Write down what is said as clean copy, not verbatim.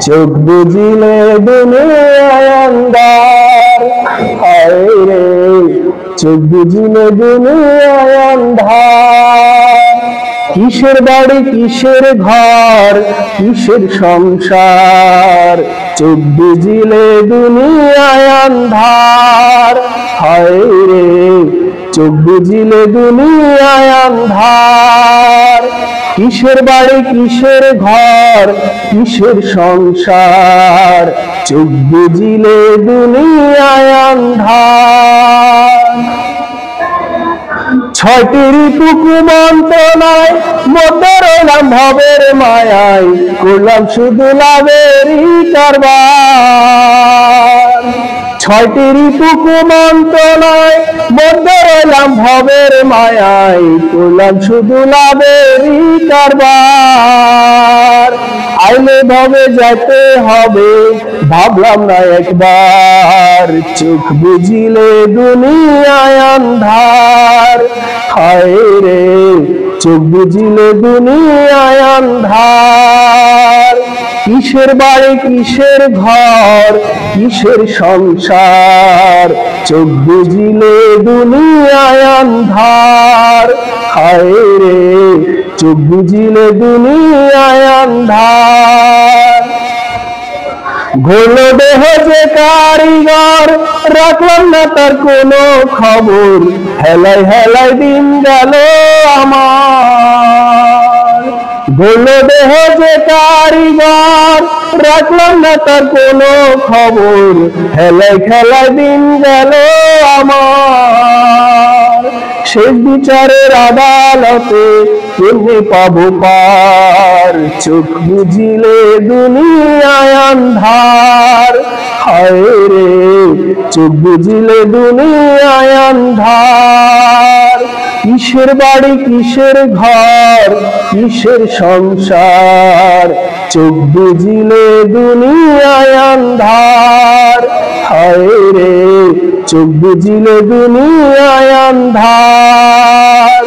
চোখ বুঝিলে দুনিয়ায় আন্ধার, হায় রে চোখ বুঝিলে দুনিয়ায় আন্ধার। কিসের বাড়ি কিসের ঘর কিসের সংসার, চোখ বুঝিলে দুনিয়ায় আন্ধার, হায় রে চোখ বুঝিলে দুনিয়ায় আন্ধার। কিসের বাড়ি কিসের ঘর কিসের সংসার, চোখ বুঝিলে দুনিয়ায় আন্ধার। ছয়টি ঋতু কুমন্ত্রণায় মধ্যে রইলাম ভবের মায়ায়, করলাম শুধু লাভেরই কারবার। ছয়টি ঋতু কুমন্ত্রণায় মধ্যে রইলাম ভবের মায়ায়, করলাম শুধু লাভেরই কারবার। আইলে ভবে যেতে হবে ভাবলাম না একবার, চোখ বুঝিলে দুনিয়ায় আন্ধার, হায় রে চোখ বুঝিলে দুনিয়ায় আন্ধার। কিসের বাড়ি কিসের ঘর কিসের সংসার, চোখ বুঝিলে দুনিয়ায় আন্ধার, হায় রে চোখ বুঝিলে দুনিয়ায় আন্ধার। ঘোল দেহ যে কারিগর রাখলাম না তার কোনো খবর, হেলাই হেলাই দিন গেল আমার। ঘোল দেহ যে কারিগর রাখলাম না তার কোনো খবর, হেলাই খেলাই দিন গেল আমার। শেষ বিচারের আদালতে কেমনে পাবো পার, চোখ বুঝিলে দুনিয়ায় আন্ধার, হায় রে চোখ বুঝিলে দুনিয়ায় আন্ধার। কিসের বাড়ি কিসের ঘর কিসের সংসার, চোখ বুঝিলে দুনিয়ায় আন্ধার, হায় রে চোখ বুঝিলে দুনিয়ায় আন্ধার।